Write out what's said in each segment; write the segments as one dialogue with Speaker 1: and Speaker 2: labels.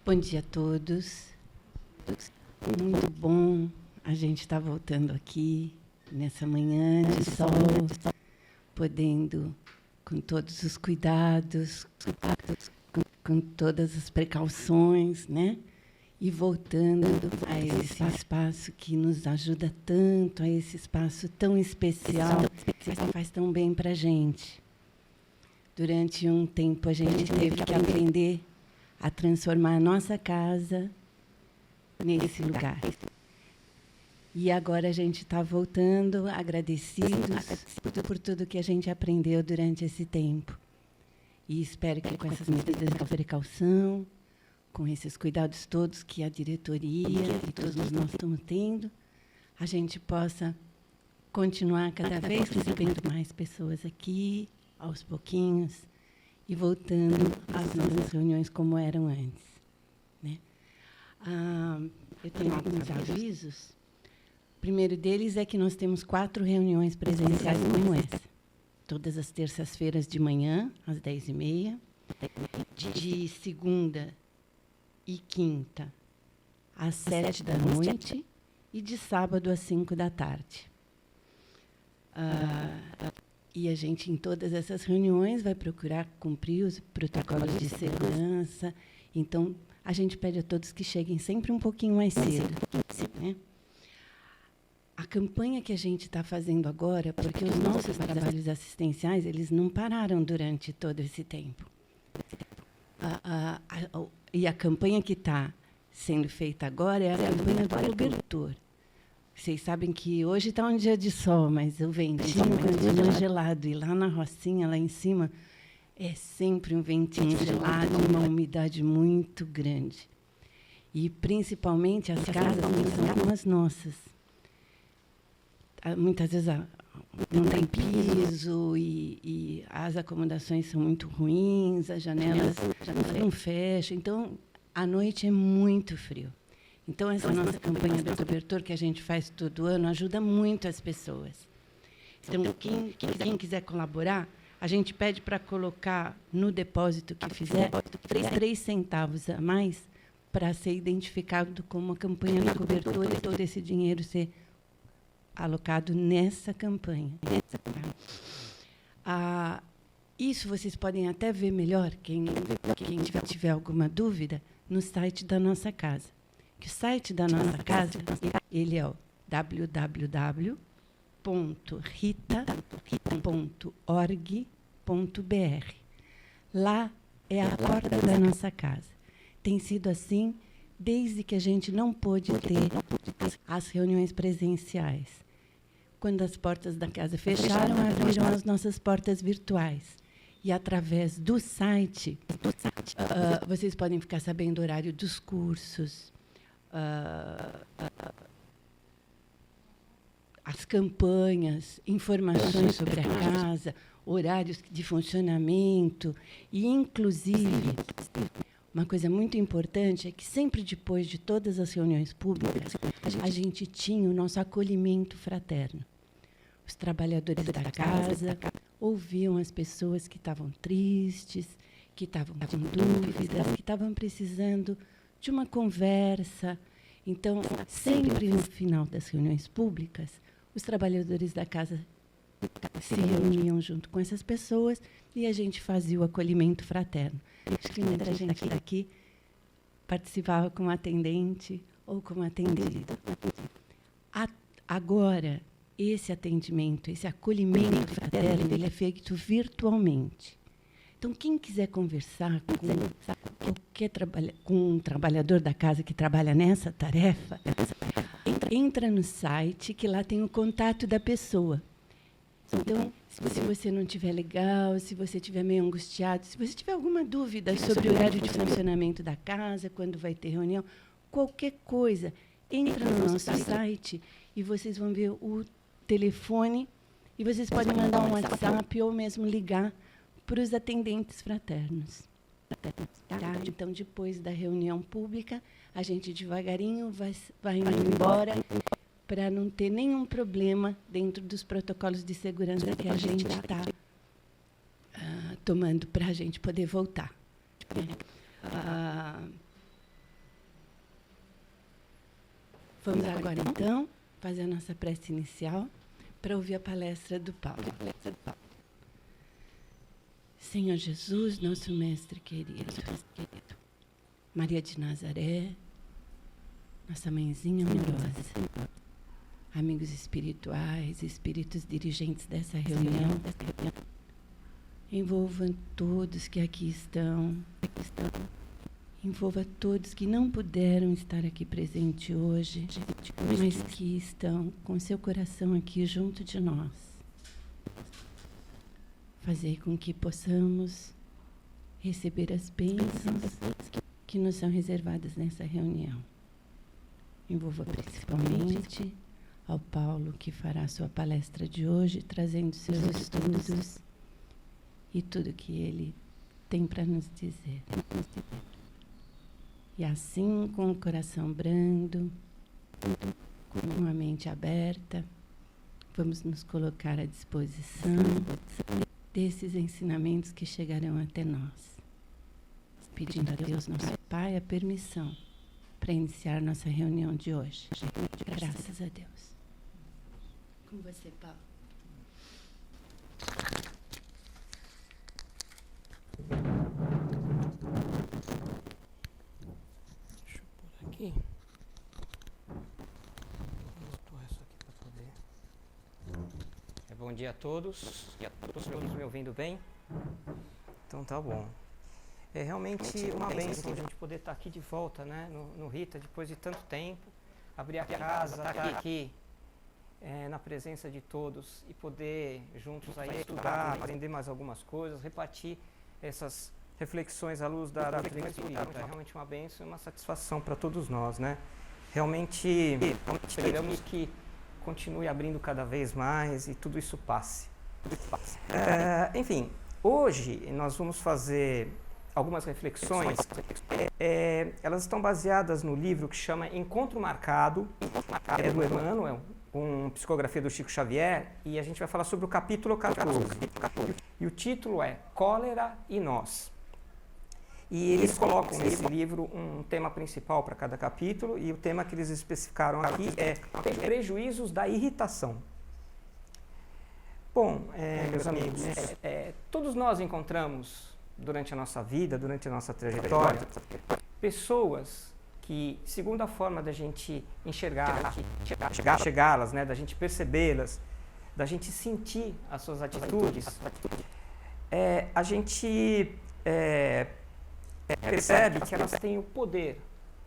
Speaker 1: Bom dia a todos. Muito bom a gente estar voltando aqui nessa manhã de sol, podendo, com todos os cuidados, com todas as precauções, né? E voltando a esse espaço que nos ajuda tanto, a esse espaço tão especial, que faz tão bem para a gente. Durante um tempo, a gente teve que aprender a transformar a nossa casa nesse lugar. E agora a gente está voltando, agradecidos por tudo que a gente aprendeu durante esse tempo. E espero que com essas medidas de precaução, com esses cuidados todos que a diretoria e todos nós estamos tendo, a gente possa continuar cada vez recebendo mais pessoas aqui, aos pouquinhos, e voltando às nossas reuniões como eram antes. Né? Eu tenho alguns avisos. O primeiro deles é que nós temos 4 reuniões presenciais como essa. Todas as terças-feiras de manhã, às 10h30, de segunda e quinta, às 7h e de sábado, às 5h. E a gente, em todas essas reuniões, vai procurar cumprir os protocolos de segurança. Então, a gente pede a todos que cheguem sempre um pouquinho mais cedo. Né? A campanha que a gente está fazendo agora, porque os nossos trabalhos assistenciais, eles não pararam durante todo esse tempo. E a campanha que está sendo feita agora é a campanha do cobertor. Vocês sabem que hoje está um dia de sol, mas o ventinho continua gelado. E lá na Rocinha, lá em cima, é sempre um ventinho gelado e uma umidade muito grande. E, principalmente, as casas que são como as nossas. Muitas vezes não tem piso e as acomodações são muito ruins, as janelas não fecham. Então, à noite é muito frio. Então, essa nossa campanha do cobertor, que a gente faz todo ano, ajuda muito as pessoas. Então, quem quiser colaborar, a gente pede para colocar no depósito que fizer 3 centavos a mais para ser identificado como a campanha do cobertor e todo esse dinheiro ser alocado nessa campanha. Isso vocês podem até ver melhor, quem tiver alguma dúvida, no site da nossa casa. Que o site da nossa casa, ele é o www.rita.org.br. Lá é a porta da nossa casa. Tem sido assim desde que a gente não pôde ter as reuniões presenciais. Quando as portas da casa fecharam, abriram as nossas portas virtuais. E, através do site, vocês podem ficar sabendo o horário dos cursos, as campanhas, informações sobre a casa, horários de funcionamento e, inclusive, uma coisa muito importante é que sempre depois de todas as reuniões públicas, a gente tinha o nosso acolhimento fraterno. Os trabalhadores da casa ouviam as pessoas que estavam tristes, que estavam com dúvidas, que estavam precisando de uma conversa. Então, sempre no final das reuniões públicas, os trabalhadores da casa se reuniam junto com essas pessoas e a gente fazia o acolhimento fraterno. Acho que muita gente daqui participava como atendente ou como atendido. Agora, esse atendimento, esse acolhimento fraterno, ele é feito virtualmente. Então, quem quiser conversar com um trabalhador da casa que trabalha nessa tarefa, entra no site, que lá tem o contato da pessoa. Então, se você não estiver legal, se você estiver meio angustiado, se você tiver alguma dúvida sobre o horário de funcionamento da casa, quando vai ter reunião, qualquer coisa, entra no nosso site e vocês vão ver o telefone e vocês podem mandar um WhatsApp ou mesmo ligar para os atendentes fraternos. Tá? Então, depois da reunião pública, a gente devagarinho vai indo embora para não ter nenhum problema dentro dos protocolos de segurança que a gente está tomando para a gente poder voltar. Vamos agora, então, fazer a nossa prece inicial para ouvir a palestra do Paulo. Senhor Jesus, nosso Mestre querido, Maria de Nazaré, nossa mãezinha amorosa, amigos espirituais, espíritos dirigentes dessa reunião, envolvam todos que aqui estão, envolva todos que não puderam estar aqui presente hoje, mas que estão com seu coração aqui junto de nós. Fazer com que possamos receber as bênçãos que nos são reservadas nessa reunião. Envolva principalmente ao Paulo, que fará sua palestra de hoje, trazendo seus estudos e tudo que ele tem para nos dizer. E assim, com o coração brando, com a mente aberta, vamos nos colocar à disposição desses ensinamentos que chegarão até nós, pedindo a Deus, nosso Pai, a permissão para iniciar nossa reunião de hoje. Graças a Deus. Com você, Paulo.
Speaker 2: Deixa eu pôr aqui. Vamos pôr isso aqui para poder. Bom dia a todos. Todos me ouvindo bem? Então tá bom. É realmente uma bênção a gente poder estar aqui de volta, né, no Rita, depois de tanto tempo, abrir a casa, estar aqui na presença de todos e poder juntos aí estudar, aprender mais algumas coisas, repartir essas reflexões à luz da doutrina espírita. É realmente uma bênção e uma satisfação para todos nós, né? Realmente esperamos que continue abrindo cada vez mais e tudo isso passe. Enfim, hoje nós vamos fazer algumas reflexões. Elas estão baseadas no livro que chama Encontro Marcado, do Emmanuel, com psicografia do Chico Xavier, e a gente vai falar sobre o capítulo 14. E o título é Cólera e Nós. E eles colocam nesse livro um tema principal para cada capítulo, e o tema que eles especificaram aqui é prejuízos da irritação. Bom, meus amigos, todos nós encontramos durante a nossa vida, durante a nossa trajetória, pessoas que, segundo a forma da gente enxergá-las, né, da gente percebê-las, da gente sentir as suas atitudes, a gente percebe que elas têm o poder,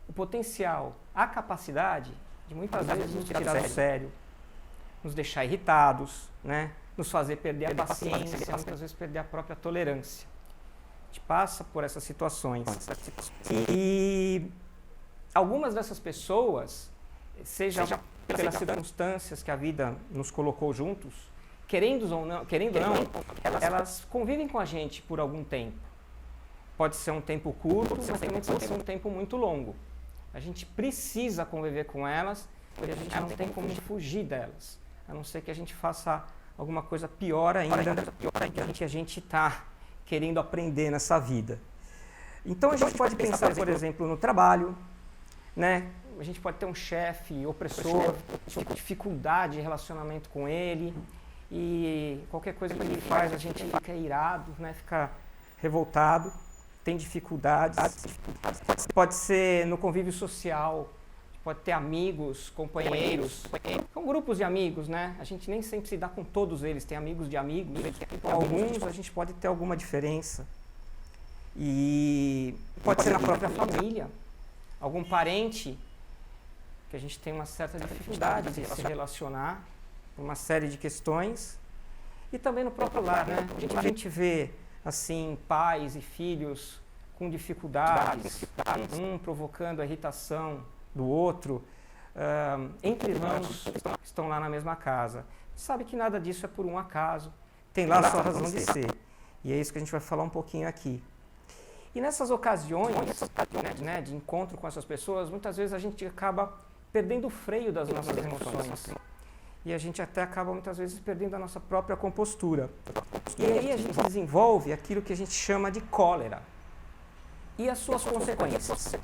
Speaker 2: o potencial, a capacidade de muitas vezes nos tirar do sério, nos deixar irritados, né? Nos fazer perder a paciência, muitas vezes perder a própria tolerância. A gente passa por essas situações. E algumas dessas pessoas, seja pelas circunstâncias que a vida nos colocou juntos, querendo ou não, elas convivem com a gente por algum tempo. Pode ser um tempo curto, mas também pode ser um tempo muito longo. A gente precisa conviver com elas e a gente não tem como fugir delas, a não ser que a gente faça alguma coisa pior ainda do que a gente está querendo aprender nessa vida. Então a gente pode pensar, por exemplo, no trabalho, né? A gente pode ter um chefe opressor, dificuldade de relacionamento com ele, e qualquer coisa que ele faz a gente fica irado, né? Fica revoltado, tem dificuldades. Pode ser no convívio social, pode ter amigos, companheiros, são grupos de amigos, né? A gente nem sempre se dá com todos eles, tem amigos de amigos, com alguns a gente pode ter alguma diferença. E pode ser na própria família, algum parente que a gente tem uma certa dificuldade de se relacionar por uma série de questões. E também no próprio lar, né? A gente vê, assim, pais e filhos com dificuldades, um provocando a irritação do outro, entre irmãos que estão lá na mesma casa. Sabe que nada disso é por um acaso, tem lá a sua razão de ser. E é isso que a gente vai falar um pouquinho aqui. E nessas ocasiões, né, de encontro com essas pessoas, muitas vezes a gente acaba perdendo o freio das nossas emoções. E a gente até acaba muitas vezes perdendo a nossa própria compostura. E aí a gente desenvolve aquilo que a gente chama de cólera. E as suas consequências.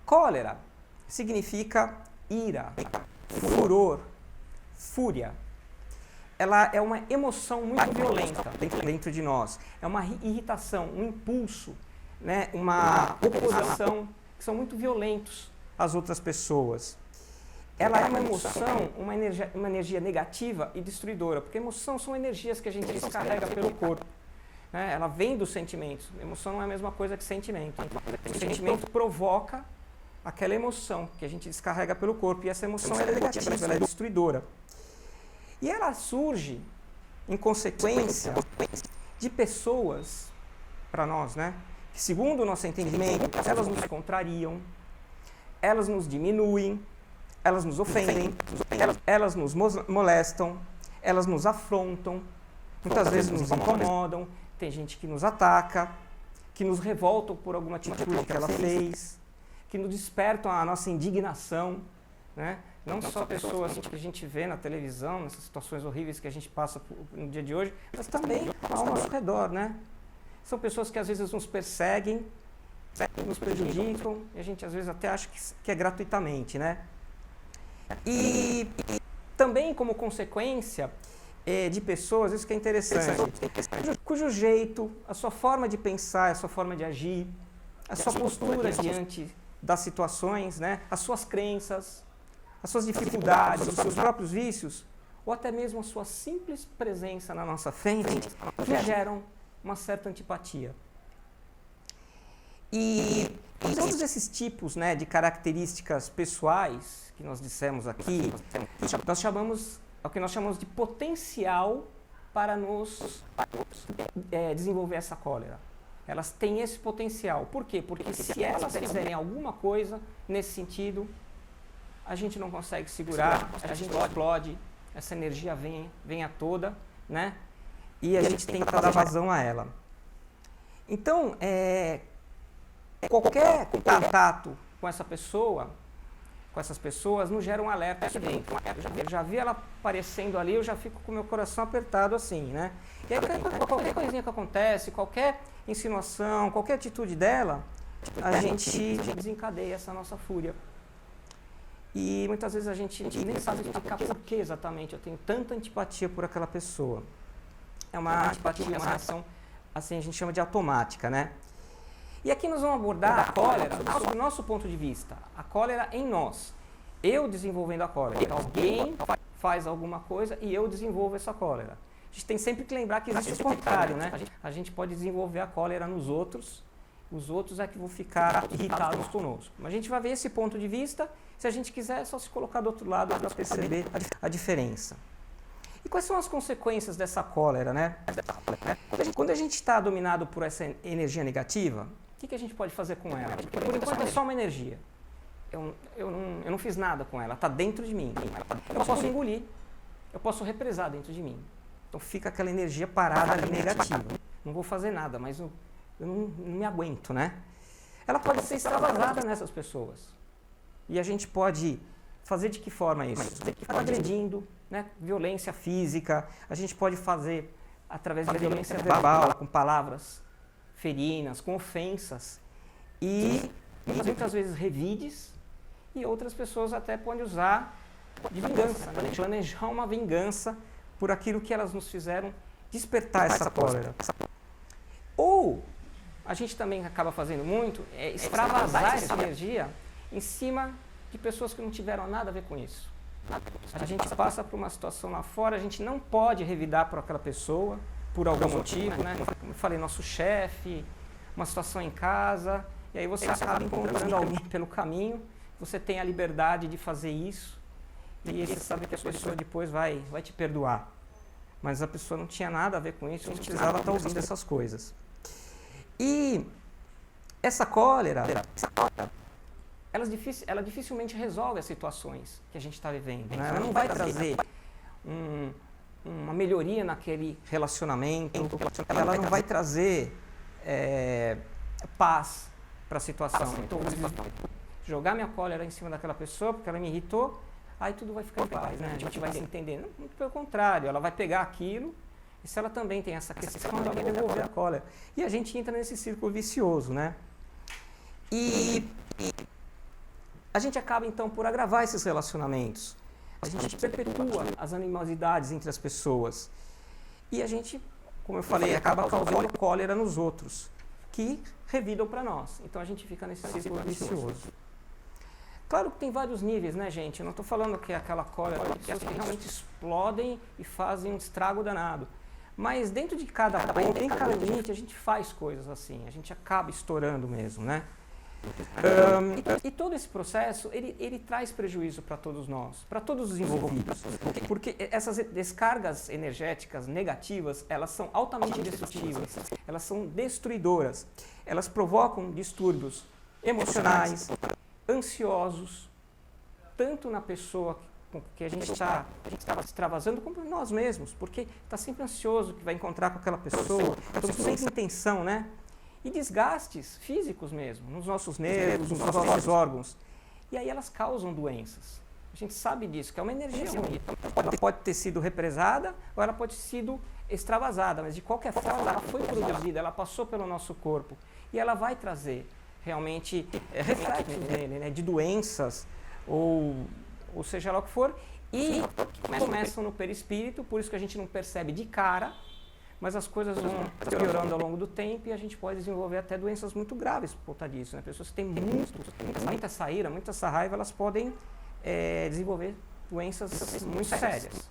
Speaker 2: Cólera significa ira, furor, fúria. Ela é uma emoção muito violenta dentro de nós. É uma irritação, um impulso, né? Uma oposição, que são muito violentos às outras pessoas. Ela é uma emoção, uma energia negativa e destruidora, porque emoção são energias que a gente descarrega pelo corpo. Né? Ela vem dos sentimentos. Emoção não é a mesma coisa que sentimento. O sentimento provoca aquela emoção que a gente descarrega pelo corpo, e essa emoção é negativa, ela é destruidora. E ela surge em consequência de pessoas, para nós, né, que segundo o nosso entendimento, elas nos contrariam, elas nos diminuem, elas nos ofendem, elas nos molestam, elas nos afrontam, muitas vezes nos incomodam, tem gente que nos ataca, que nos revoltam por alguma atitude que ela fez, que nos despertam a nossa indignação, né? Não só pessoas que a gente vê na televisão, nessas situações horríveis que a gente passa no dia de hoje, mas também ao nosso redor, né? São pessoas que às vezes nos perseguem, nos prejudicam, e a gente às vezes até acha que é gratuitamente, né? E também como consequência de pessoas, isso que é interessante, cujo jeito, a sua forma de pensar, a sua forma de agir, a sua postura diante das situações, né? As suas crenças, as suas dificuldades, os seus próprios vícios, ou até mesmo a sua simples presença na nossa frente, que geram uma certa antipatia. E todos esses tipos, né, de características pessoais que nós dissemos aqui, nós chamamos, é o que nós chamamos de potencial para nos desenvolver essa cólera. Elas têm esse potencial. Por quê? Porque se elas fizerem alguma coisa nesse sentido, a gente não consegue segurar, a gente explode, essa energia vem a toda, né? E a gente tem que dar vazão a ela. Então, qualquer contato com essa pessoa, com essas pessoas, nos gera um alerta aqui dentro. Eu já vi ela aparecendo ali, eu já fico com o meu coração apertado assim, né? E aí, qualquer coisinha que acontece, qualquer insinuação, qualquer atitude dela, a gente desencadeia essa nossa fúria. E muitas vezes a gente nem sabe explicar por que exatamente eu tenho tanta antipatia por aquela pessoa. É uma antipatia, uma reação, assim, a gente chama de automática, né? E aqui nós vamos abordar a cólera sob o nosso ponto de vista. A cólera em nós. Eu desenvolvendo a cólera. Então, alguém faz alguma coisa e eu desenvolvo essa cólera. A gente tem sempre que lembrar que existe o contrário, né? A gente pode desenvolver a cólera nos outros. Os outros é que vão ficar irritados conosco. Mas a gente vai ver esse ponto de vista. Se a gente quiser, é só se colocar do outro lado para perceber a diferença. E quais são as consequências dessa cólera, né? Quando a gente está dominado por essa energia negativa, o que a gente pode fazer com ela? Porque por enquanto é só uma energia. Eu não fiz nada com ela, está dentro de mim. Eu posso engolir, eu posso represar dentro de mim. Então fica aquela energia parada ali negativa. Não vou fazer nada, mas eu não me aguento, né? Ela pode ser extravasada nessas pessoas. E a gente pode fazer de que forma isso? Agredindo, né? Violência física, a gente pode fazer através de violência verbal, com palavras ferinas, com ofensas. E muitas vezes revides, e outras pessoas até podem usar de vingança, né? Planejar uma vingança por aquilo que elas nos fizeram despertar essa cólera. Ou a gente também acaba fazendo muito extravasar essa energia em cima de pessoas que não tiveram nada a ver com isso. A gente passa por uma situação lá fora, a gente não pode revidar por aquela pessoa, por algum motivo, né? Como eu falei, nosso chefe, uma situação em casa, e aí você acaba encontrando alguém pelo caminho, você tem a liberdade de fazer isso, e você sabe que a pessoa depois vai te perdoar. Mas a pessoa não tinha nada a ver com isso, não precisava estar ouvindo essas coisas. E essa cólera, ela dificilmente resolve as situações que a gente está vivendo, né? Ela não vai trazer uma melhoria naquele relacionamento, ela não vai trazer paz para a situação. Então, eu vou jogar minha cólera em cima daquela pessoa porque ela me irritou, aí tudo vai ficar em paz, né? A gente vai se entender. Não, muito pelo contrário, ela vai pegar aquilo, e se ela também tem essa questão, ela vai devolver a cólera. E a gente entra nesse círculo vicioso, né? E a gente acaba então por agravar esses relacionamentos. A gente perpetua as animosidades entre as pessoas. E a gente, como eu falei, acaba causando cólera nos outros, que revidam para nós. Então a gente fica nesse círculo vicioso. Claro que tem vários níveis, né, gente? Eu não estou falando que é aquela cólera que realmente explodem e fazem um estrago danado. Mas dentro de cada ponto, dentro de cada limite, a gente faz coisas assim. A gente acaba estourando mesmo, né? E todo esse processo, ele traz prejuízo para todos nós, para todos os envolvidos. Porque essas descargas energéticas negativas, elas são altamente destrutivas, elas são destruidoras. Elas provocam distúrbios emocionais, ansiosos, tanto na pessoa que a gente está extravasando, como nós mesmos, porque está sempre ansioso que vai encontrar com aquela pessoa, estamos sempre em tensão, né? E desgastes físicos mesmo, nos nossos nervos, nos nossos órgãos. E aí elas causam doenças. A gente sabe disso, que é uma energia ruim. Ela pode ter sido represada ou ela pode ter sido extravasada, mas de qualquer forma ela foi produzida, ela passou pelo nosso corpo e ela vai trazer realmente reflexos nele, né, de doenças ou seja lá o que for, e começam no perispírito, por isso que a gente não percebe de cara, mas as coisas vão piorando ao longo do tempo e a gente pode desenvolver até doenças muito graves por conta disso, né? Pessoas que têm muita essa ira, muita essa raiva, elas podem desenvolver doenças muito sérias.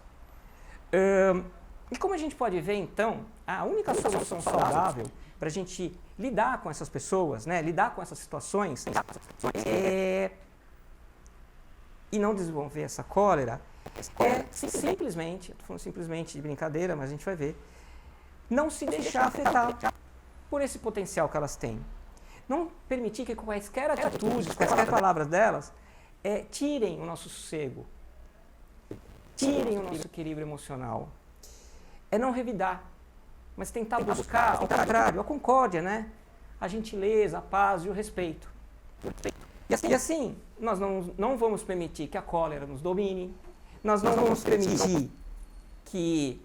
Speaker 2: E como a gente pode ver, então, a única solução saudável para a gente lidar com essas pessoas, né, lidar com essas situações, e não desenvolver essa cólera, é simplesmente, estou falando simplesmente de brincadeira, mas a gente vai ver, não se deixar afetar por esse potencial que elas têm. Não permitir que quaisquer atitudes, quaisquer palavras delas, tirem o nosso sossego, tirem o nosso equilíbrio emocional. É não revidar, mas tentar buscar, ao contrário, a concórdia, né? A gentileza, a paz e o respeito. E assim, nós não vamos permitir que a cólera nos domine, nós não vamos permitir que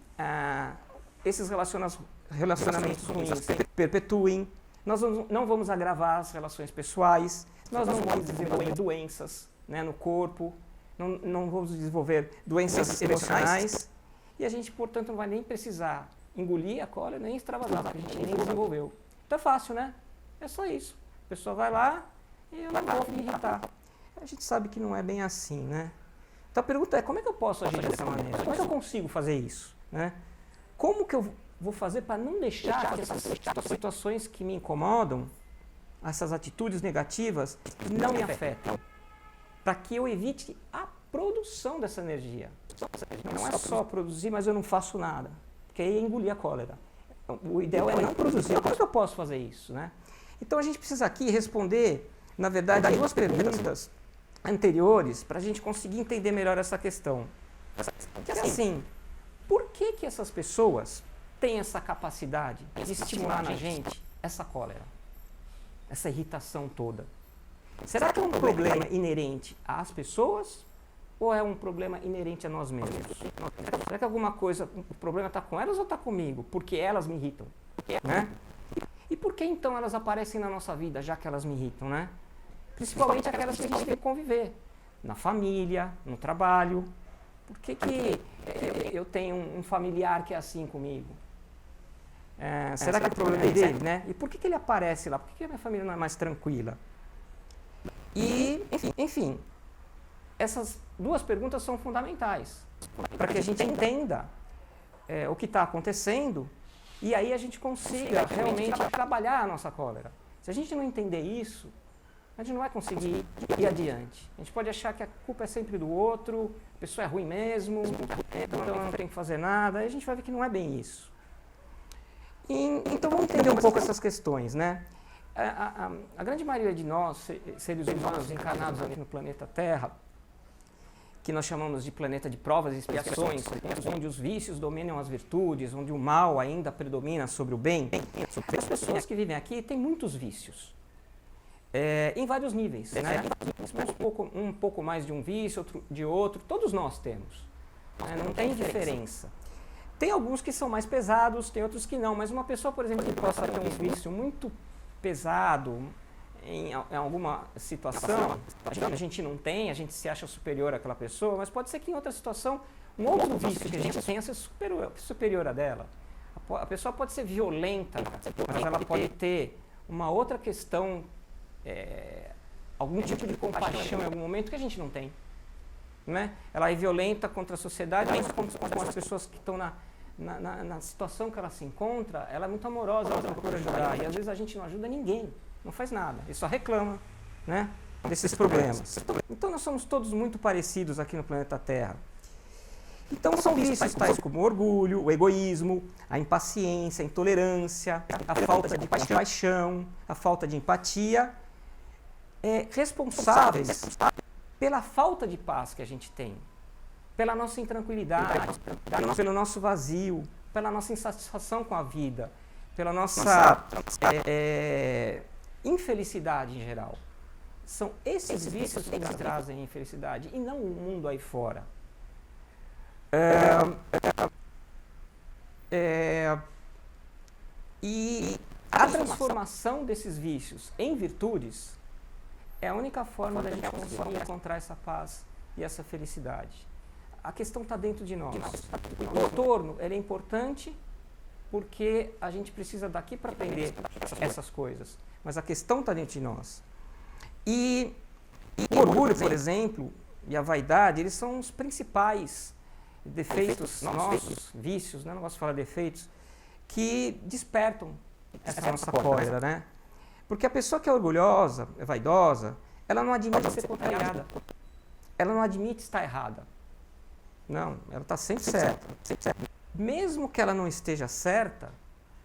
Speaker 2: esses relacionamentos ruins perpetuem, nós não vamos agravar as relações pessoais, nós não vamos desenvolver doenças, né, no corpo, não vamos desenvolver doenças emocionais, e a gente, portanto, não vai nem precisar engolir a cólera, nem extravasar, porque a gente nem desenvolveu. Então é fácil, né? É só isso. A pessoa vai lá e eu não vou me irritar. A gente sabe que não é bem assim, né? Então a pergunta é, como é que eu posso agir dessa maneira? Como é que eu consigo fazer isso, né? Como que eu vou fazer para não deixar que essas situações que me incomodam, essas atitudes negativas, não me afetem? Para que eu evite a produção dessa energia. Não é só produzir, mas eu não faço nada. Porque aí é engolir a cólera. O ideal é não produzir. Como é que eu posso fazer isso, né? Então a gente precisa aqui responder, na verdade, duas perguntas anteriores para a gente conseguir entender melhor essa questão. Que assim, por que essas pessoas têm essa capacidade de estimular na gente essa cólera, essa irritação toda? Será que é um problema inerente às pessoas ou é um problema inerente a nós mesmos? Será que alguma coisa, o problema está com elas ou está comigo? Porque elas me irritam, né? E por que então elas aparecem na nossa vida, já que elas me irritam, né? Principalmente aquelas que a gente tem que conviver, na família, no trabalho. Por que eu tenho um familiar que é assim comigo? Será que o problema é dele, né? E por que ele aparece lá? Por que a minha família não é mais tranquila? E, enfim, essas duas perguntas são fundamentais para que a gente entenda o que está acontecendo e aí a gente consiga realmente trabalhar a nossa cólera. Se a gente não entender isso, a gente não vai conseguir ir adiante. A gente pode achar que a culpa é sempre do outro, a pessoa é ruim mesmo, então eu não tenho que fazer nada, aí a gente vai ver que não é bem isso. Então vamos entender um pouco essas questões, né? A grande maioria de nós, seres humanos encarnados aqui no planeta Terra, que nós chamamos de planeta de provas e expiações, onde os vícios dominam as virtudes, onde o mal ainda predomina sobre o bem, as pessoas que vivem aqui têm muitos vícios, em vários níveis, né? Um pouco mais de um vício, outro de outro, todos nós temos, né? Não tem diferença. Tem alguns que são mais pesados, tem outros que não, mas uma pessoa, por exemplo, que possa ter um vício muito pesado em alguma situação, a gente não tem, a gente se acha superior àquela pessoa, mas pode ser que em outra situação, um outro vício que a gente tenha seja superior a dela. A pessoa pode ser violenta, mas ela pode ter uma outra questão, algum tipo de compaixão em algum momento que a gente não tem. Né? Ela é violenta contra a sociedade, mas com as pessoas que estão na situação que ela se encontra, ela é muito amorosa, ela procura ajudar. E às vezes a gente não ajuda ninguém, não faz nada, e só reclama, né, desses problemas. Então nós somos todos muito parecidos aqui no planeta Terra. Então são vícios tais como o orgulho, o egoísmo, a impaciência, a intolerância, a falta de compaixão, a falta de empatia, responsáveis pela falta de paz que a gente tem, pela nossa intranquilidade, pelo nosso vazio, pela nossa insatisfação com a vida, pela nossa infelicidade em geral. São esses vícios que nos trazem infelicidade e não o mundo aí fora. E a transformação desses vícios em virtudes é a única forma da gente conseguir encontrar essa paz e essa felicidade. A questão está dentro de nós. O entorno ele é importante porque a gente precisa daqui para aprender essas coisas. Mas a questão está dentro de nós. E o orgulho, por exemplo, e a vaidade, eles são os principais defeitos nossos, vícios, né? Não gosto de falar defeitos, que despertam essa nossa cólera, né? Porque a pessoa que é orgulhosa, é vaidosa, ela não admite ser contrariada. Ela não admite estar errada. Não, ela está sempre certa. Mesmo que ela não esteja certa,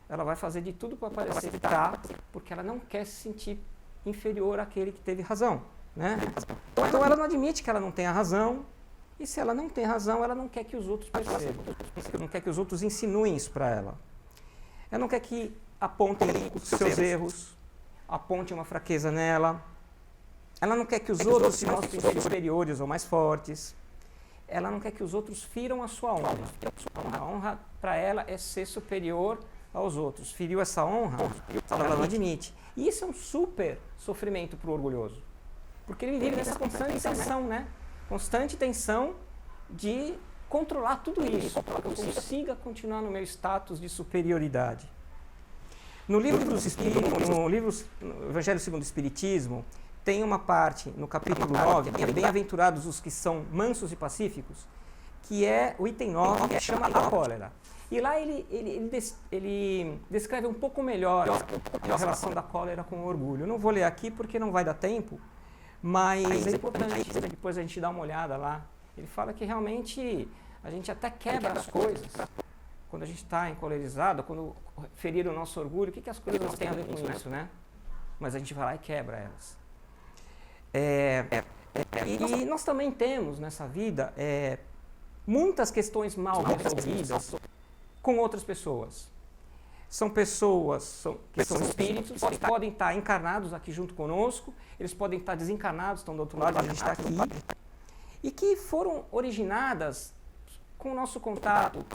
Speaker 2: ela vai fazer de tudo para parecer que está, porque ela não quer se sentir inferior àquele que teve razão, né? Então ela não admite que ela não tenha razão, e se ela não tem razão, ela não quer que os outros percebam. Ela não quer que os outros insinuem isso para ela. Ela não quer que apontem os seus erros, aponte uma fraqueza nela. Ela não quer que os outros se mostrem superiores ou mais fortes. Ela não quer que os outros firam a sua honra. A honra para ela é ser superior aos outros. Feriu essa honra, ela não admite. E isso é um super sofrimento para o orgulhoso. Porque ele vive nessa constante tensão, né? Constante tensão de controlar tudo isso, para que eu consiga continuar no meu status de superioridade. No livro dos Espíritos, no Evangelho segundo o Espiritismo, tem uma parte, no capítulo 9, que é Bem-aventurados os que são mansos e pacíficos, que é o item 9, que chama a cólera. E lá ele descreve um pouco melhor a relação da cólera com o orgulho. Eu não vou ler aqui porque não vai dar tempo, mas é importante depois a gente dar uma olhada lá. Ele fala que realmente a gente até quebra as coisas quando a gente está encolerizado, quando ferir o nosso orgulho. O que as coisas têm a ver com isso, né? Mas a gente vai lá e quebra elas. E nós também temos nessa vida muitas questões mal resolvidas com outras pessoas. São pessoas que são espíritos, que podem estar encarnados aqui junto conosco, eles podem estar desencarnados, estão do outro lado, a gente está aqui, e que foram originadas com o nosso contato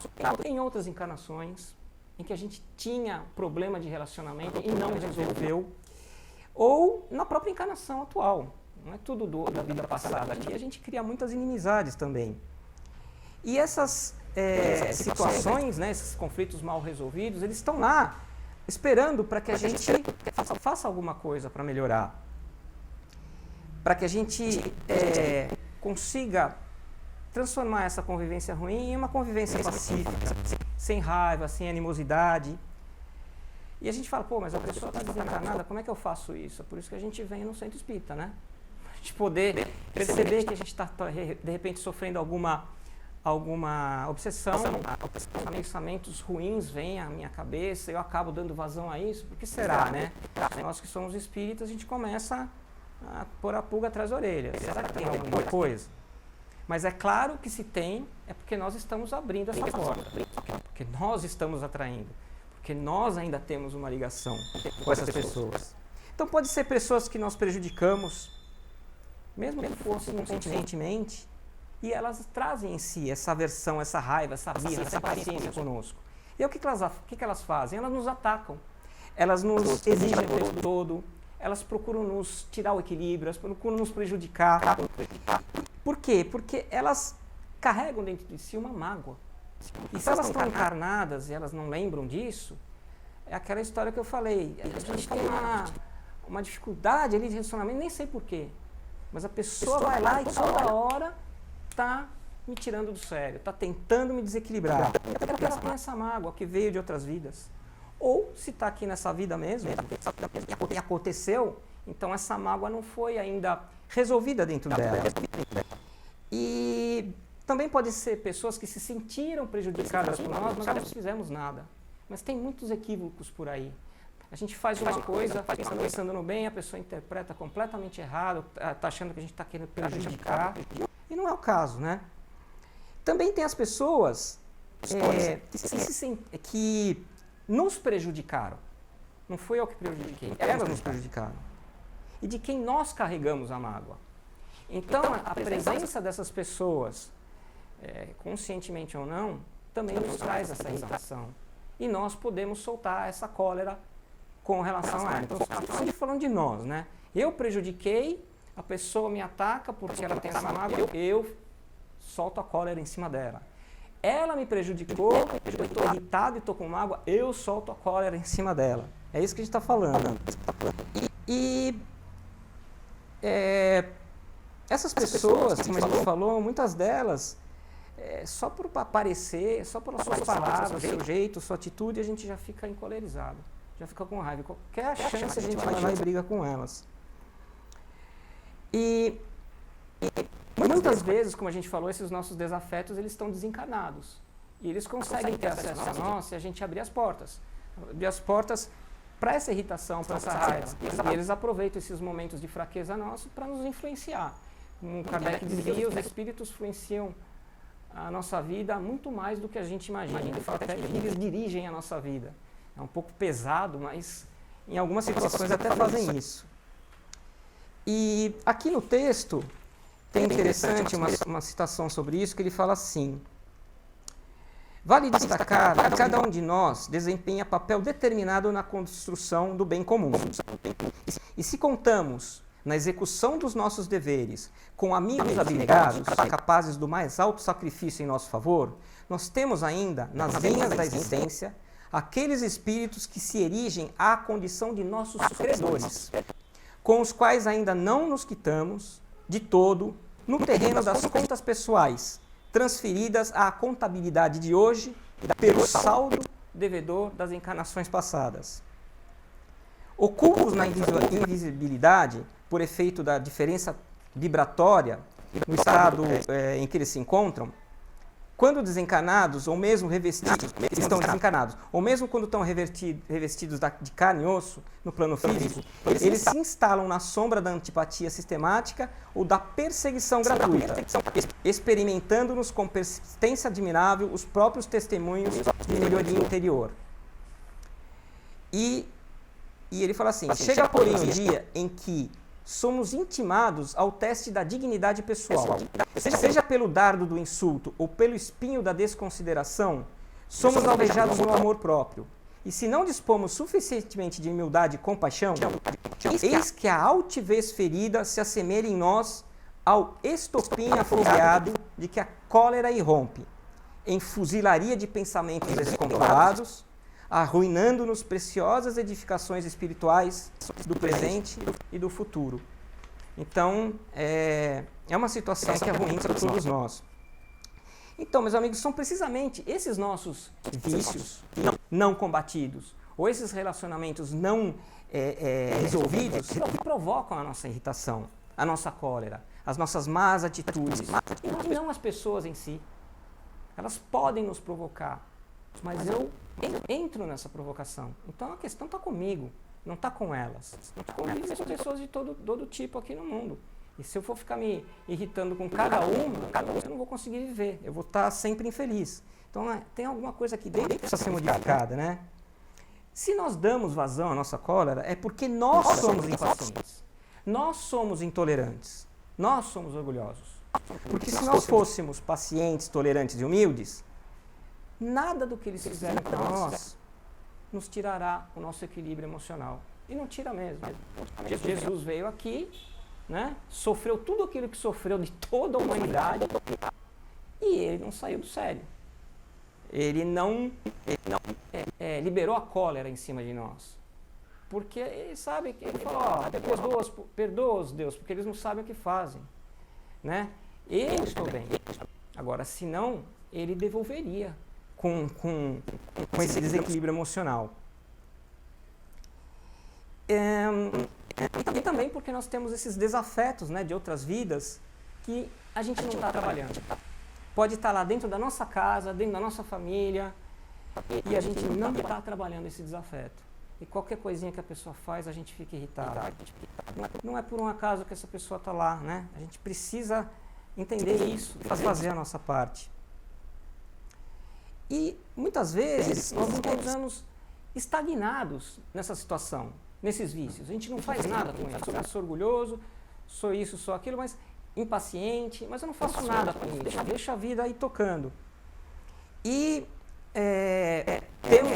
Speaker 2: em outras encarnações, em que a gente tinha problema de relacionamento e não resolveu, ou na própria encarnação atual. Não é tudo da vida passada. Aqui a gente cria muitas inimizades também. E essas situações, né, esses conflitos mal resolvidos, eles estão lá esperando para que a gente faça alguma coisa para melhorar. Para que a gente consiga transformar essa convivência ruim em uma convivência pacífica, sem raiva, sem animosidade. E a gente fala, pô, mas a pessoa está desencarnada, como é que eu faço isso? É por isso que a gente vem no centro espírita, né? A gente poder perceber que a gente está, de repente, sofrendo alguma obsessão, pensamentos ruins vêm à minha cabeça, eu acabo dando vazão a isso, por que será, né? Nós que somos espíritas, a gente começa a pôr a pulga atrás da orelha. Será que tem alguma coisa? Mas é claro que se tem, é porque nós estamos abrindo essa porta, porque nós estamos atraindo, porque nós ainda temos uma ligação com essas pessoas. Então pode ser pessoas que nós prejudicamos, mesmo que fosse inconscientemente, e elas trazem em si essa aversão, essa raiva, essa birra, essa paciência conosco. E aí o que elas fazem? Elas nos atacam, elas nos exigem o tempo todo, elas procuram nos tirar o equilíbrio, elas procuram nos prejudicar. Por quê? Porque elas carregam dentro de si uma mágoa. E se elas estão encarnadas e elas não lembram disso, é aquela história que eu falei. A gente tem uma dificuldade ali de relacionamento, nem sei porquê. Mas a pessoa vai lá e toda hora está me tirando do sério, está tentando me desequilibrar. É porque ela tem essa mágoa que veio de outras vidas. Ou se está aqui nessa vida mesmo, e aconteceu, então essa mágoa não foi ainda resolvida dentro dela. E também pode ser pessoas que se sentiram prejudicadas por nós, mas nós não fizemos nada. Mas tem muitos equívocos por aí. A gente faz uma coisa, pensando no bem, a pessoa interpreta completamente errado, está achando que a gente está querendo prejudicar, e não é o caso, né? Também tem as pessoas que nos prejudicaram. Não fui eu que prejudiquei, elas nos prejudicaram. E de quem nós carregamos a mágoa. Então, a presença dessas pessoas, conscientemente ou não, também nos traz essa irritação. E nós podemos soltar essa cólera com relação a ela. Então, estamos falando de nós, né? Eu prejudiquei, a pessoa me ataca porque ela tem essa mágoa, eu solto a cólera em cima dela. Ela me prejudicou, eu estou irritado e estou com mágoa, eu solto a cólera em cima dela. É isso que a gente está falando. Essas pessoas, como a gente falou, muitas delas, só por aparecer, só pelas suas palavras, seu jeito, sua atitude, a gente já fica encolerizado, já fica com raiva. Qualquer chance a gente vai lá e briga com elas. E muitas vezes, como a gente falou, esses nossos desafetos, eles estão desencarnados. E eles conseguem ter acesso a nós se a gente abrir as portas. Abrir as portas para essa irritação, para essa raiva. E eles aproveitam esses momentos de fraqueza nossa para nos influenciar. Como Kardec dizia, os espíritos influenciam a nossa vida muito mais do que a gente imagina. Ele fala até que eles dirigem a nossa vida. É um pouco pesado, mas em algumas situações até fazem isso. E aqui no texto tem interessante uma citação sobre isso, que ele fala assim: vale destacar que cada um de nós desempenha papel determinado na construção do bem comum. E se contamos na execução dos nossos deveres com amigos abnegados, capazes do mais alto sacrifício em nosso favor, nós temos ainda, nas linhas da existência, aqueles espíritos que se erigem à condição de nossos credores, com os quais ainda não nos quitamos de todo no terreno das contas pessoais, transferidas à contabilidade de hoje pelo saldo devedor das encarnações passadas. Ocultos na invisibilidade, por efeito da diferença vibratória no estado em que eles se encontram, quando desencarnados, ou mesmo revestidos, estão desencarnados, ou mesmo quando estão revestidos de carne e osso, no plano físico, eles se instalam na sombra da antipatia sistemática ou da perseguição gratuita, experimentando-nos com persistência admirável os próprios testemunhos de melhoria interior. E ele fala assim: chega porém um dia em que somos intimados ao teste da dignidade pessoal. Seja pelo dardo do insulto ou pelo espinho da desconsideração, somos alvejados no amor próprio. E se não dispomos suficientemente de humildade e compaixão, eis que a altivez ferida se assemelha em nós ao estopim afogueado de que a cólera irrompe, em fuzilaria de pensamentos descontrolados, arruinando-nos preciosas edificações espirituais do presente e do futuro. Então, é uma situação que é ruim para todos nós. Então, meus amigos, são precisamente esses nossos vícios não combatidos, ou esses relacionamentos não resolvidos, que provocam a nossa irritação, a nossa cólera, as nossas más atitudes, e não as pessoas em si. Elas podem nos provocar, mas eu entro nessa provocação. Então a questão está comigo, não está com elas. Convivo com pessoas de todo tipo aqui no mundo. E se eu for ficar me irritando com cada uma, eu não vou conseguir viver. Eu vou estar sempre infeliz. Então tem alguma coisa aqui dentro que precisa ser modificada, né? Se nós damos vazão à nossa cólera, é porque nós somos impacientes. Nós somos intolerantes. Nós somos orgulhosos. Porque se nós fôssemos pacientes, tolerantes e humildes, nada do que eles fizerem para nós nos tirará o nosso equilíbrio emocional. e não tira mesmo. Jesus veio aqui, né, sofreu tudo aquilo que sofreu de toda a humanidade e ele não saiu do sério. Ele não liberou a cólera em cima de nós. Porque ele sabe, ele falou, perdoa-os, Deus, porque eles não sabem o que fazem. Né? Eu estou bem. Agora, se não, ele devolveria com esse desequilíbrio emocional. E também porque nós temos esses desafetos, né, de outras vidas que a gente não está trabalhando. Pode estar lá dentro da nossa casa, dentro da nossa família, e a gente não está trabalhando esse desafeto. E qualquer coisinha que a pessoa faz, a gente fica irritado. Não é por um acaso que essa pessoa está lá, né? A gente precisa entender isso, fazer a nossa parte. E muitas vezes nós encontramos estagnados nessa situação, nesses vícios. A gente não faz nada com isso. Eu sou orgulhoso, sou isso, sou aquilo, mas impaciente, mas eu não faço nada com isso. Deixa a vida aí tocando. E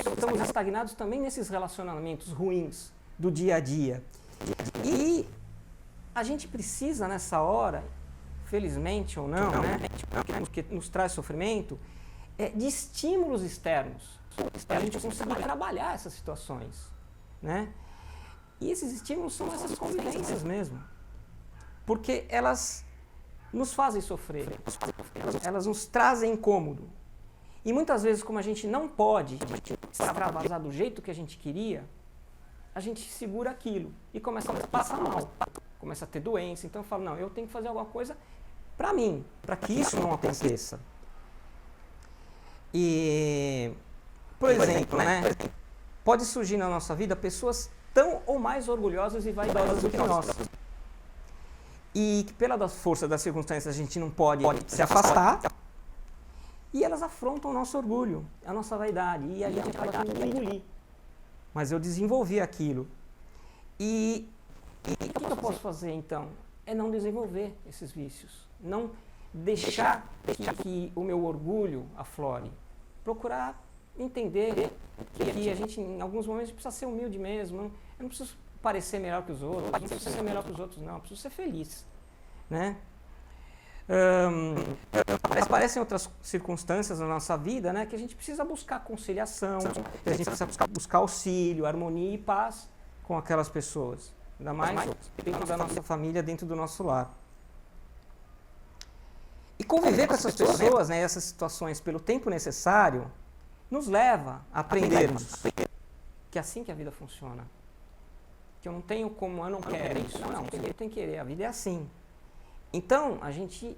Speaker 2: estamos estagnados também nesses relacionamentos ruins do dia a dia. E a gente precisa, nessa hora, felizmente ou não, né, porque nos traz sofrimento, de estímulos externos para a gente conseguir trabalhar essas situações. Né? E esses estímulos são essas convivências mesmo. Porque elas nos fazem sofrer, elas nos trazem incômodo. E muitas vezes, como a gente não pode extravasar do jeito que a gente queria, a gente segura aquilo e começa a passar mal, começa a ter doença. Então eu falo, não, eu tenho que fazer alguma coisa para mim, para que isso não aconteça. E, por exemplo, né, pode surgir na nossa vida pessoas tão ou mais orgulhosas e vaidosas do que nós. E que pela força das circunstâncias a gente não pode se afastar. E elas afrontam o nosso orgulho, a nossa vaidade, e a gente acaba tendo que engolir. Mas eu desenvolvi aquilo. E o que eu posso fazer, então? É não desenvolver esses vícios. Não deixar que o meu orgulho aflore. Procurar entender que a gente, em alguns momentos, precisa ser humilde mesmo. Eu não preciso parecer melhor que os outros, não preciso ser melhor que os outros, não. Eu preciso ser feliz. Né? Aparecem outras circunstâncias na nossa vida, né, que a gente precisa buscar conciliação, a gente precisa buscar auxílio, harmonia e paz com aquelas pessoas, ainda mais dentro da nossa família, dentro do nosso lar. E conviver com essas pessoas, né, essas situações pelo tempo necessário, nos leva a aprendermos que é assim que a vida funciona. Que eu não tenho como, eu não quero isso. Não, eu tenho que querer, a vida é assim. Então, a gente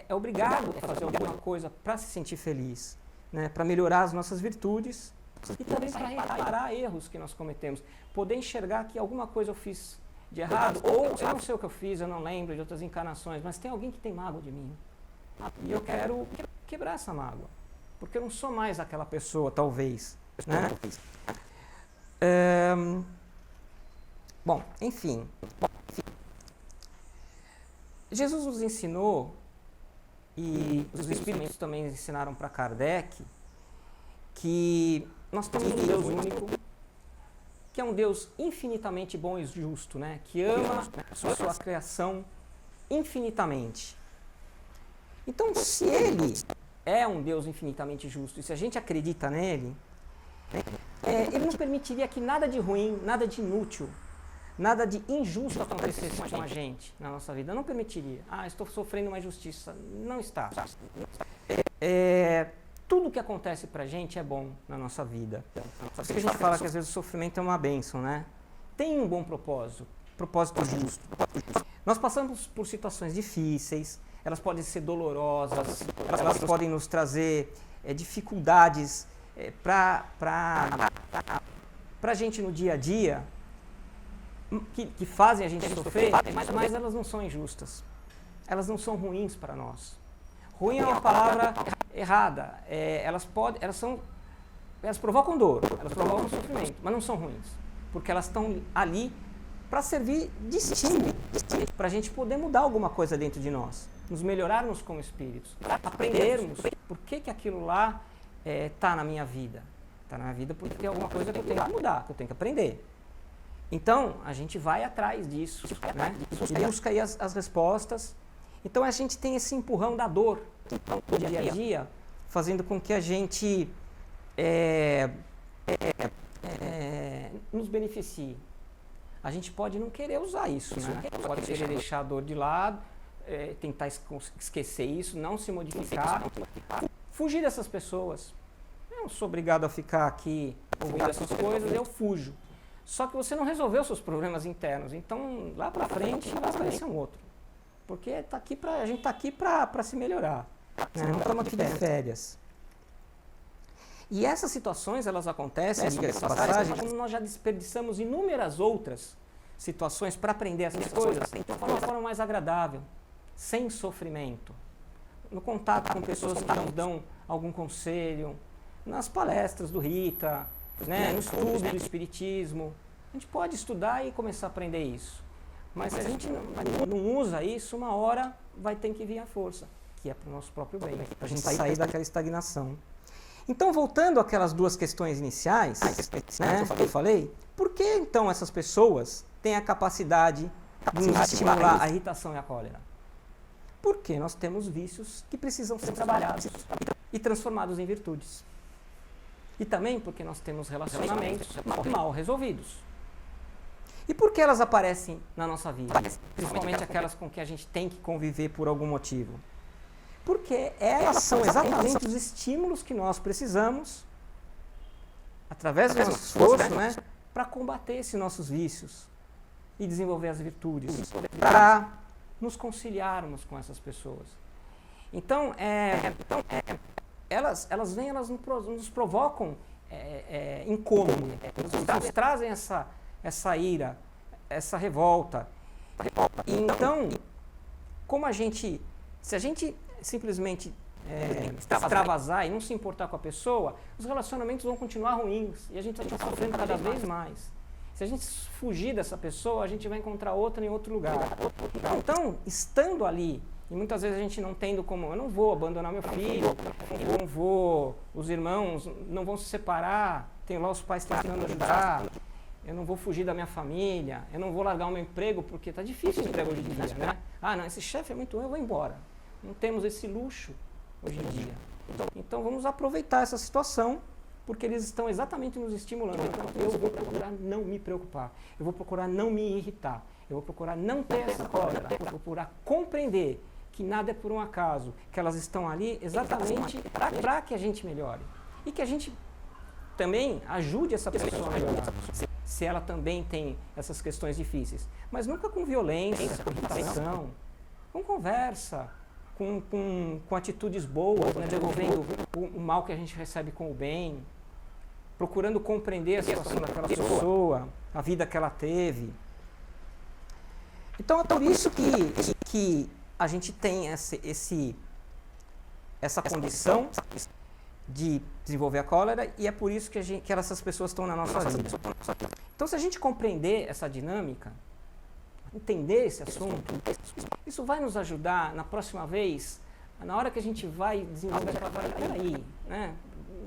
Speaker 2: é obrigado a fazer alguma coisa para se sentir feliz, né? Para melhorar as nossas virtudes e também para reparar erros que nós cometemos. Poder enxergar que alguma coisa eu fiz de errado, ou eu não sei o que eu fiz, eu não lembro de outras encarnações, mas tem alguém que tem mágoa de mim. E eu quero quebrar essa mágoa, porque eu não sou mais aquela pessoa, talvez. Né? Bom, enfim. Jesus nos ensinou, e os Espíritos também ensinaram para Kardec, que nós temos um Deus único, que é um Deus infinitamente bom e justo, né? Que ama a sua criação infinitamente. Então, se Ele é um Deus infinitamente justo, e se a gente acredita nele, Ele não permitiria que nada de ruim, nada de inútil, nada de injusto acontecesse com a gente na nossa vida. Não permitiria. Estou sofrendo uma injustiça. Não está. Tudo que acontece pra gente é bom na nossa vida. Por isso que a gente fala que às vezes o sofrimento é uma bênção, né? Tem um bom propósito justo. Nós passamos por situações difíceis, elas podem ser dolorosas, elas podem nos trazer dificuldades para a gente no dia a dia, que fazem a gente sofrer, mas elas não são injustas. Elas não são ruins para nós. Ruim é uma palavra errada. Elas provocam dor, elas provocam sofrimento, mas não são ruins. Porque elas estão ali para servir de estímulo, para a gente poder mudar alguma coisa dentro de nós, nos melhorarmos como espíritos, aprendermos por que aquilo lá está na minha vida. Está na minha vida porque tem alguma coisa que eu tenho que mudar, que eu tenho que aprender. Então, a gente vai atrás disso, né? E busca aí as respostas. Então, a gente tem esse empurrão da dor do dia a dia, fazendo com que a gente nos beneficie. A gente pode não querer usar isso, né? Pode querer deixar a dor de lado, tentar esquecer isso, não se modificar, fugir dessas pessoas. Eu não sou obrigado a ficar aqui ouvindo essas coisas, eu fujo. Só que você não resolveu seus problemas internos, então lá pra frente vai aparecer um outro. Porque a gente está aqui para se melhorar, né? Não estamos aqui de férias. E essas situações, elas acontecem, diga-se de passagem, como nós já desperdiçamos inúmeras outras situações para aprender essas coisas, de uma forma mais agradável, sem sofrimento. No contato com pessoas que nos dão algum conselho, nas palestras do Rita, né, no estudo do Espiritismo. A gente pode estudar e começar a aprender isso. Mas se a gente não usa isso, uma hora vai ter que vir a força, que é para o nosso próprio bem, para a gente sair daquela estagnação. Então, voltando àquelas duas questões iniciais, né, que eu falei, por que então essas pessoas têm a capacidade de nos estimular a irritação e a cólera? Porque nós temos vícios que precisam ser trabalhados e transformados em virtudes. E também porque nós temos relacionamentos mal resolvidos. E por que elas aparecem na nossa vida? Principalmente aquelas com que a gente tem que conviver por algum motivo. Porque elas são exatamente os estímulos que nós precisamos, através do nosso esforço, né, para combater esses nossos vícios e desenvolver as virtudes, para nos conciliarmos com essas pessoas. Então, elas vêm, elas nos provocam incômodo, nos trazem essa ira, essa revolta. Então, se a gente simplesmente extravasar e não se importar com a pessoa, os relacionamentos vão continuar ruins e a gente vai estar sofrendo cada vez mais. Se a gente fugir dessa pessoa, a gente vai encontrar outra em outro lugar. Então, estando ali, e muitas vezes a gente não tendo como, eu não vou abandonar meu filho, os irmãos não vão se separar, tem lá os pais tentando ajudar, eu não vou fugir da minha família, eu não vou largar o meu emprego porque está difícil o emprego hoje em dia, né? Ah, não, esse chefe é muito ruim, eu vou embora. Não temos esse luxo hoje em dia. Então vamos aproveitar essa situação, porque eles estão exatamente nos estimulando. Então eu vou procurar não me preocupar, eu vou procurar não me irritar, eu vou procurar não ter essa cólera, eu vou procurar compreender que nada é por um acaso, que elas estão ali exatamente para que a gente melhore. E que a gente também ajude essa pessoa a melhorar, se ela também tem essas questões difíceis. Mas nunca com violência, com irritação, com conversa, com atitudes boas, né, devolvendo o mal que a gente recebe com o bem, procurando compreender a situação daquela pessoa, a vida que ela teve. Então é por isso que a gente tem essa condição de desenvolver a cólera e é por isso que essas pessoas estão na nossa vida. Então, se a gente compreender essa dinâmica, entender esse assunto, isso vai nos ajudar na próxima vez, na hora que a gente vai desenvolver aquela cólera, peraí, né?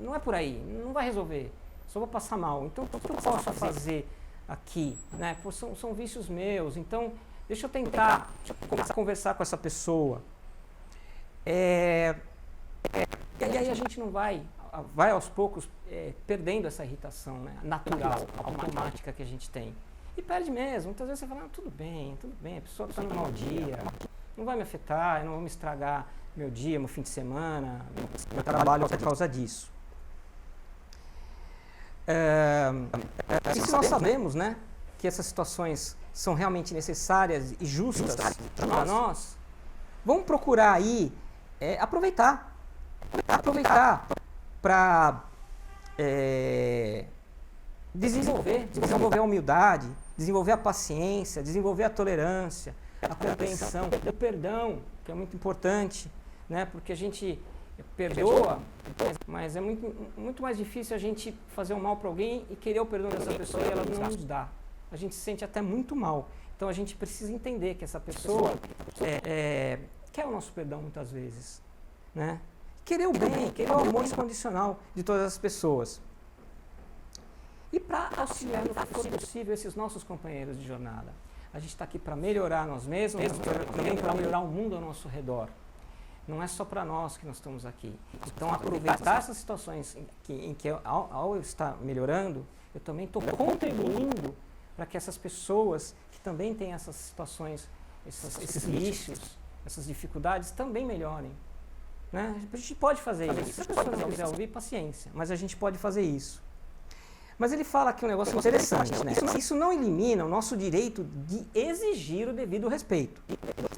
Speaker 2: Não é por aí, não vai resolver, só vou passar mal. Então, o que eu posso fazer aqui? Né? São vícios meus, então deixa eu tentar conversar com essa pessoa. E aí a gente não vai aos poucos perdendo essa irritação, né, natural, automática que a gente tem. E perde mesmo. Muitas vezes você fala, tudo bem, a pessoa está num mau dia, não vai me afetar, eu não vou me estragar meu dia, meu fim de semana, meu trabalho por causa disso. E se nós sabemos, né, que essas situações são realmente necessárias e justas para nós, vamos procurar aí aproveitar para desenvolver a humildade, desenvolver a paciência, desenvolver a tolerância, a compreensão, o perdão, que é muito importante, né? Porque a gente perdoa, mas é muito mais difícil a gente fazer um mal para alguém e querer o perdão dessa pessoa e ela não nos dá. A gente se sente até muito mal. Então a gente precisa entender que essa pessoa quer o nosso perdão muitas vezes, né? Querer o bem, querer o amor incondicional de todas as pessoas. e para auxiliar no que for possível esses nossos companheiros de jornada. A gente está aqui para melhorar nós mesmos, também para melhorar o mundo ao nosso redor. Não é só para nós que nós estamos aqui. Então, aproveitar essas situações em que ao eu estar melhorando, eu também estou contribuindo para que essas pessoas que também têm essas situações, esses lixos, essas dificuldades, também melhorem. Né? A gente pode fazer isso. Se a pessoa não quiser ouvir, paciência, mas a gente pode fazer isso. Mas ele fala aqui um negócio interessante, né? Isso não elimina o nosso direito de exigir o devido respeito,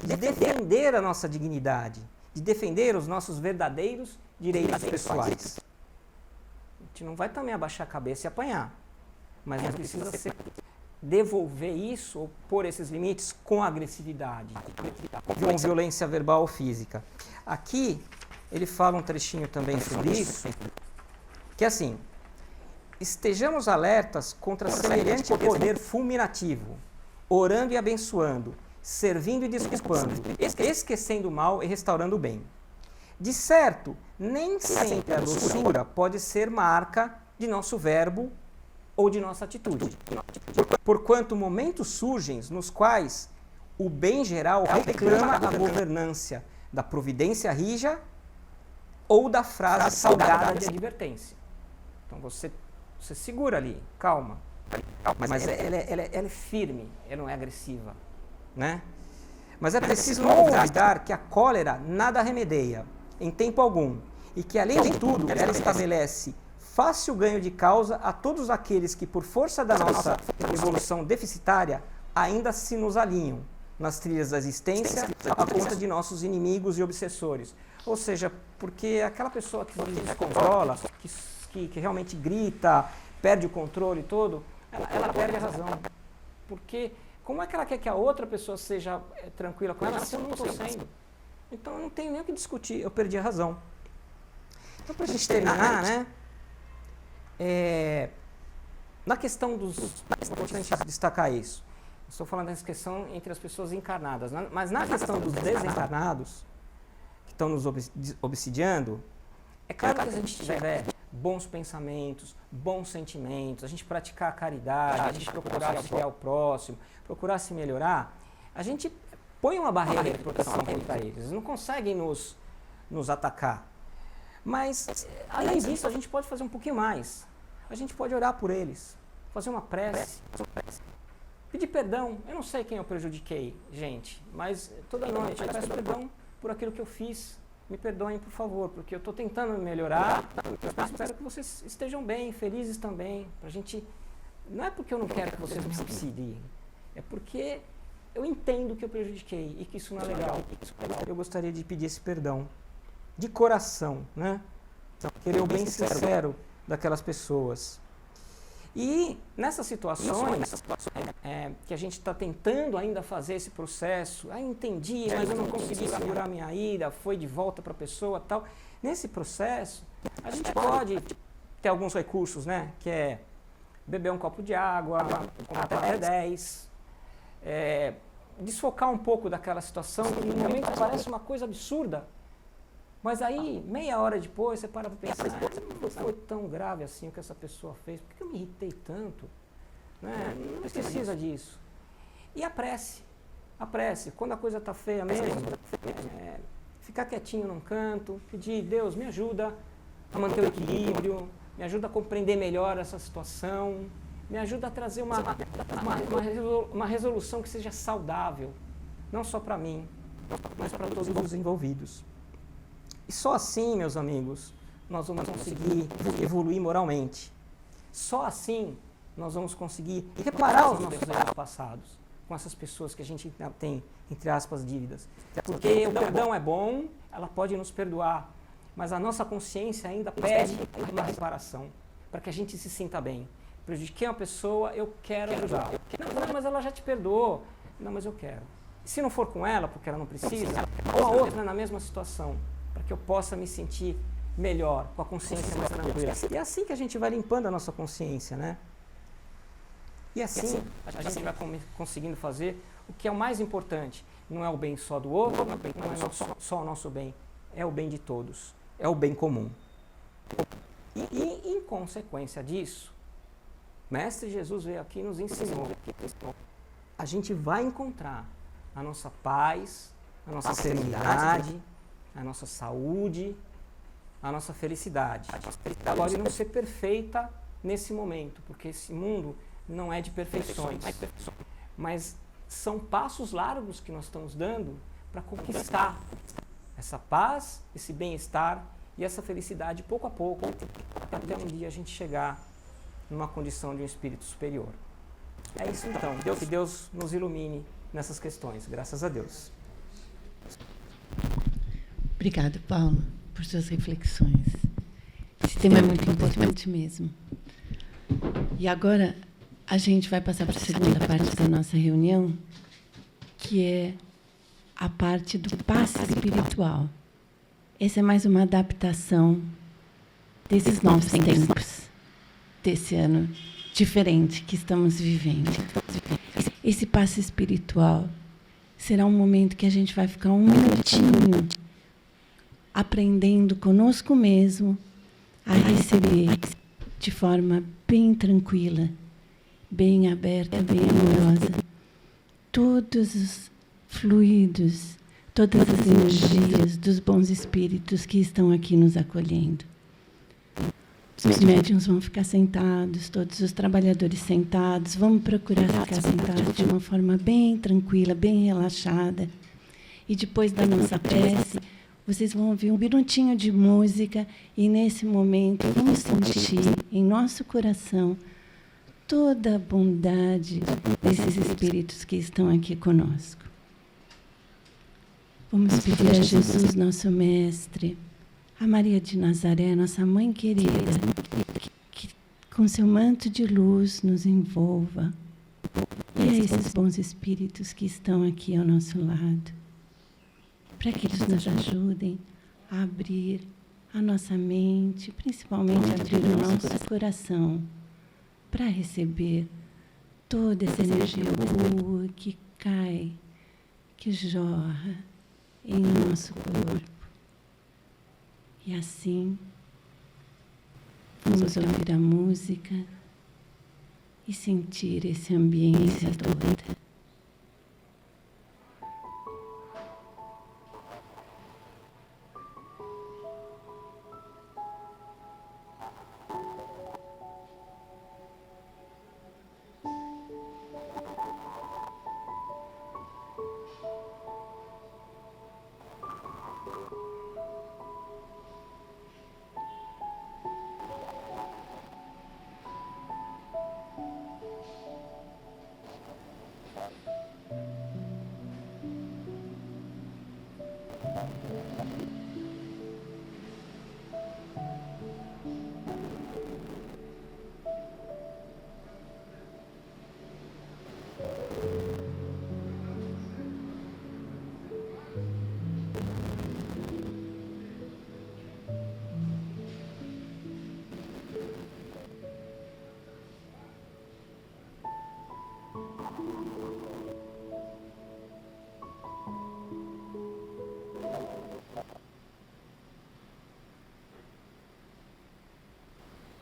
Speaker 2: de defender a nossa dignidade, de defender os nossos verdadeiros direitos pessoais. A gente não vai também abaixar a cabeça e apanhar, mas não precisa devolver isso ou pôr esses limites com agressividade, com violência verbal ou física. Aqui ele fala um trechinho também sobre isso, que é assim: estejamos alertas contra semelhante poder fulminativo, orando e abençoando, servindo e desculpando, esquecendo o mal e restaurando o bem. De certo, nem sempre a doçura pode ser marca de nosso verbo ou de nossa atitude, porquanto momentos surgem nos quais o bem geral reclama a governância da providência rija ou da frase salgada de advertência. Então você segura ali, calma, mas ela é firme, ela não é agressiva, né? Mas é preciso não olvidar que a cólera nada remedeia, em tempo algum, e que, além de tudo, ela estabelece fácil ganho de causa a todos aqueles que, por força da nossa evolução deficitária, ainda se nos alinham nas trilhas da existência à conta de nossos inimigos e obsessores. Ou seja, porque aquela pessoa que se descontrola, que realmente grita, perde o controle todo, ela perde a razão. Porque como é que ela quer que a outra pessoa seja tranquila com ela se eu não estou sendo? Então eu não tenho nem o que discutir, eu perdi a razão. Então, para a gente terminar, né? Na questão dos... É importante destacar isso. Estou falando dessa questão entre as pessoas encarnadas, mas na questão dos desencarnados, que estão nos obsidiando, é claro que se a gente tiver bons pensamentos, bons sentimentos, a gente praticar a caridade, a gente procurar auxiliar o próximo, procurar se melhorar, a gente põe uma barreira de proteção contra eles. Eles não conseguem nos atacar. Mas, além disso, a gente pode fazer um pouquinho mais. A gente pode orar por eles, fazer uma prece, pedir perdão. Eu não sei quem eu prejudiquei, gente, mas toda noite eu peço perdão por aquilo que eu fiz. Me perdoem, por favor, porque eu estou tentando melhorar, mas espero que vocês estejam bem, felizes também. Pra gente, não é porque eu não quero que vocês me subsidiem, é porque eu entendo que eu prejudiquei e que isso não é legal. Eu gostaria de pedir esse perdão, de coração, né? Querer o bem sincero daquelas pessoas. E nessas situações que a gente está tentando ainda fazer esse processo, entendi, mas eu não consegui segurar minha ira, foi de volta para a pessoa tal. Nesse processo, a gente pode ter alguns recursos, né? Que é beber um copo de água, contar até 10, desfocar um pouco daquela situação que no momento parece uma coisa absurda. Mas aí, meia hora depois, você para pensar, não foi tão grave assim o que essa pessoa fez, por que eu me irritei tanto? Né? Não precisa disso. E a prece, quando a coisa está feia mesmo, ficar quietinho num canto, pedir, Deus, me ajuda a manter o equilíbrio, me ajuda a compreender melhor essa situação, me ajuda a trazer uma resolução que seja saudável, não só para mim, mas para todos os envolvidos. E só assim, meus amigos, nós vamos conseguir evoluir moralmente. Só assim nós vamos conseguir reparar os nossos erros passados com essas pessoas que a gente tem, entre aspas, dívidas. Porque o perdão é bom, ela pode nos perdoar, mas a nossa consciência ainda pede uma reparação para que a gente se sinta bem. Prejudiquei uma pessoa, eu quero ajudar. Não, mas ela já te perdoou. Não, mas eu quero. Se não for com ela, porque ela não precisa, ou a outra na mesma situação, para que eu possa me sentir melhor, com a consciência mais tranquila. E é assim que a gente vai limpando a nossa consciência, né? E assim a gente vai conseguindo fazer o que é o mais importante. Não é o bem só do outro, não é só o nosso bem, é o bem de todos, é o bem comum. E em consequência disso, Mestre Jesus veio aqui e nos ensinou. A gente vai encontrar a nossa paz, a nossa serenidade, a nossa saúde, a nossa felicidade. Pode não ser perfeita nesse momento, porque esse mundo não é de perfeições, mas são passos largos que nós estamos dando para conquistar essa paz, esse bem-estar e essa felicidade pouco a pouco, até um dia a gente chegar numa condição de um espírito superior. É isso então, que Deus nos ilumine nessas questões, graças a Deus.
Speaker 1: Obrigada, Paulo, por suas reflexões. Esse tema é muito importante mesmo. E agora a gente vai passar para a segunda parte da nossa reunião, que é a parte do passe espiritual. Essa é mais uma adaptação desses novos tempos, desse ano diferente que estamos vivendo. Esse passe espiritual será um momento que a gente vai ficar um minutinho aprendendo conosco mesmo a receber de forma bem tranquila, bem aberta, bem amorosa, todos os fluidos, todas as energias dos bons espíritos que estão aqui nos acolhendo. Os médiuns vão ficar sentados, todos os trabalhadores sentados, vamos procurar ficar sentados de uma forma bem tranquila, bem relaxada. E depois da nossa prece, vocês vão ouvir um minutinho de música e, nesse momento, vamos sentir em nosso coração toda a bondade desses espíritos que estão aqui conosco. Vamos pedir a Jesus, nosso Mestre, a Maria de Nazaré, nossa Mãe querida, que com seu manto de luz nos envolva, e a esses bons espíritos que estão aqui ao nosso lado, para que eles nos ajudem a abrir a nossa mente, principalmente abrir o nosso coração, para receber toda essa energia boa que cai, que jorra em nosso corpo. E assim, vamos ouvir a música e sentir esse ambiente todo.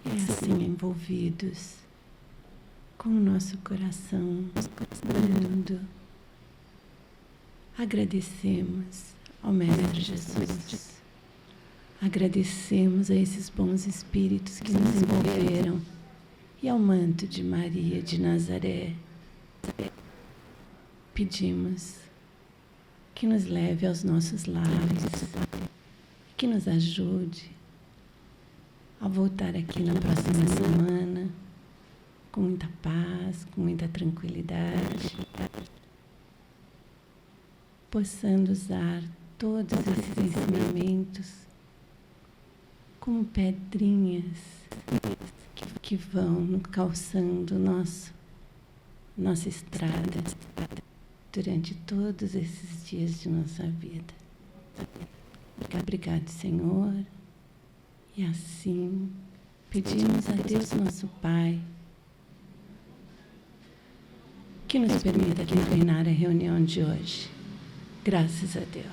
Speaker 1: E assim, envolvidos com o nosso coração brando, agradecemos ao Mestre Jesus, agradecemos a esses bons espíritos que nos envolveram e ao manto de Maria de Nazaré. Pedimos que nos leve aos nossos lares, que nos ajude a voltar aqui na próxima semana com muita paz, com muita tranquilidade, possando usar todos esses ensinamentos como pedrinhas que vão calçando nossa estrada durante todos esses dias de nossa vida. Obrigado, Senhor. E assim, pedimos a Deus, nosso Pai, que nos permita terminar a reunião de hoje. Graças a Deus.